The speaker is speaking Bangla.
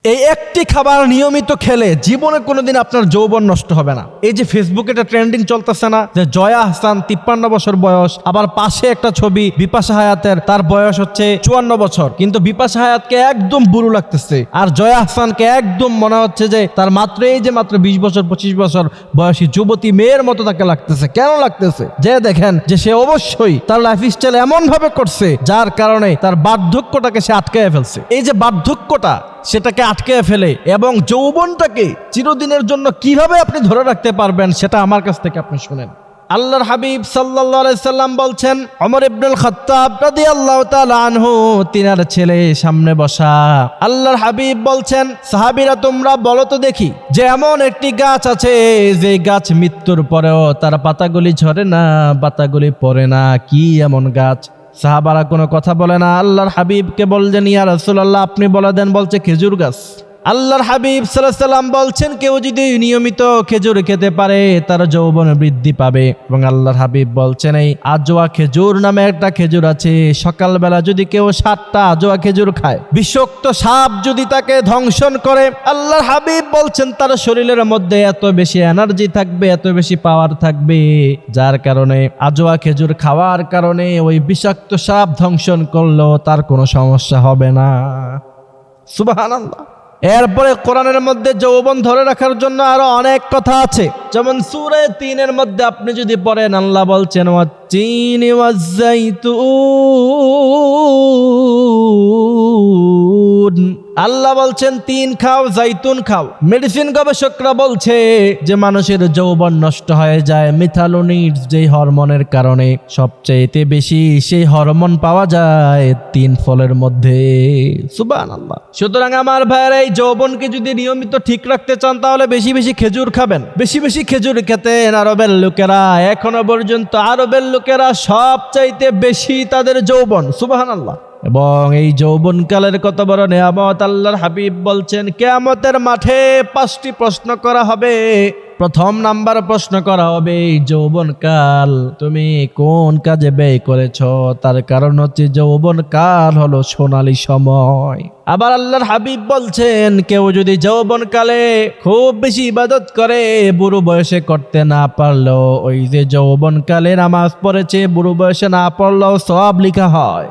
এই একটি খাবার নিয়মিত খেলে জীবনে কোনোদিন আপনার যৌবন নষ্ট হবে না। এই যে ফেসবুকে একটা ট্রেন্ডিং চলতেছে না, যে জয়া আহসান 53 বছর বয়স, আবার পাশে একটা ছবি বিপাশা হায়াতের, তার বয়স হচ্ছে 54 বছর, কিন্তু বিপাশা হায়াতকে একদম বুড়ো লাগতেছে, আর জয়া আহসানকে একদম মনে হচ্ছে যে তার মাত্র 20 বছর 25 বছর বয়সী যুবতী মেয়ের মতো তাকে লাগতেছে। কেন লাগতেছে? যে দেখেন যে সে অবশ্যই তার লাইফস্টাইল এমন ভাবে করছে যার কারণে তার বার্ধক্যটাকে সে আটকায় ফেলছে। এই যে বার্ধক্যটা সেটাকে আটকে ফেলে এবং যৌবনটাকে চিরদিনের জন্য কিভাবে আপনি ধরে রাখতে পারবেন সেটা আমার কাছ থেকে আপনি শুনেন। আল্লাহর হাবিব সাল্লাল্লাহু আলাইহি সাল্লাম বলছেন, ওমর ইবনুল খাত্তাব রাদিয়াল্লাহু তাআলা আনহু তিনার ছেলে সামনে বসা। আল্লাহর হাবিব বলছেন, সাহাবীরা তোমরা বলো তো দেখি, যে এমন একটি গাছ আছে যে গাছ মৃত্যুর পরেও তার পাতাগুলি ঝরে না, পাতাগুলি পড়ে না, কি এমন গাছ? সাহাবারা কোনো কথা বলে না। আল্লাহর হাবিবকে বললেন, ইয়া রাসূলুল্লাহ আপনি বলে দেন। বলছে খেজুর গাছ। আল্লাহর হাবিব সাল্লাল্লাহু আলাইহি সাল্লাম বলছেন, কেউ যদি নিয়মিত খেজুর খেতে পারে তার যৌবন বৃদ্ধি পাবে। এবং আল্লাহর হাবিব বলছেন, এই আজওয়া খেজুর নামে একটা খেজুর আছে, সকালবেলা যদি কেউ 7টা আজওয়া খেজুর খায়, বিষাক্ত সাপ যদি তাকে ধ্বংসন করে, আল্লাহর হাবিব বলছেন তার শরীরের মধ্যে এত বেশি এনার্জি থাকবে, এত বেশি পাওয়ার থাকবে, যার কারণে আজওয়া খেজুর খাওয়ার কারণে ওই বিষাক্ত সাপ ধ্বংসন করলেও তার কোনো সমস্যা হবে না। সুবহানাল্লাহ। এরপরে কোরআনের মধ্যে যৌবন ধরে রাখার জন্য আরো অনেক কথা আছে, যেমন সূরা 3-এর মধ্যে আপনি যদি পড়েন, আল্লাহ বলছেন ওয়াত-তিনি ওয়াজ-জাইতুন, আল্লাহ বলছেন তিন খাও, জাইতুন খাও। মেডিসিন গবেষকরা বলছে যে মানুষের যৌবন নষ্ট হয়ে যায় মিথালোনিডস যে হরমোনের কারণে। সবচেয়ে বেশি সেই হরমোন পাওয়া যায় 3 ফলের মধ্যে। সুবহানাল্লাহ। সুতরাং আমার ভাইয়েরা, এই যৌবনকে যদি নিয়মিত ঠিক রাখতে চান তাহলে বেশি বেশি খেজুর খাবেন। বেশি বেশি খেজুর খেতেন আরবের লোকেরা। এখনো পর্যন্ত আরবের লোকেরা সবচাইতে বেশি তাদের যৌবন। সুবহানাল্লাহ। এবং এই যৌবনকালের কত বড় নিয়ামত! আল্লাহর হাবিব বলছেন, কিয়ামতের মাঠে 5টি প্রশ্ন করা হবে। প্রথম নাম্বার প্রশ্ন করা হবে, এই যৌবনকাল তুমি কোন কাজে ব্যয় করেছ? তার কারণ হচ্ছে যৌবনকাল হলো সোনালী সময়। আবার আল্লাহর হাবিব বলছেন, কেউ যদি যৌবনকালে খুব বেশি ইবাদত করে, বুড়ো বয়সে করতে না পারলেও ওই যে যৌবনকালে নামাজ পড়েছে বুড়ো বয়সে না পড়লেও সওয়াব লেখা হয়।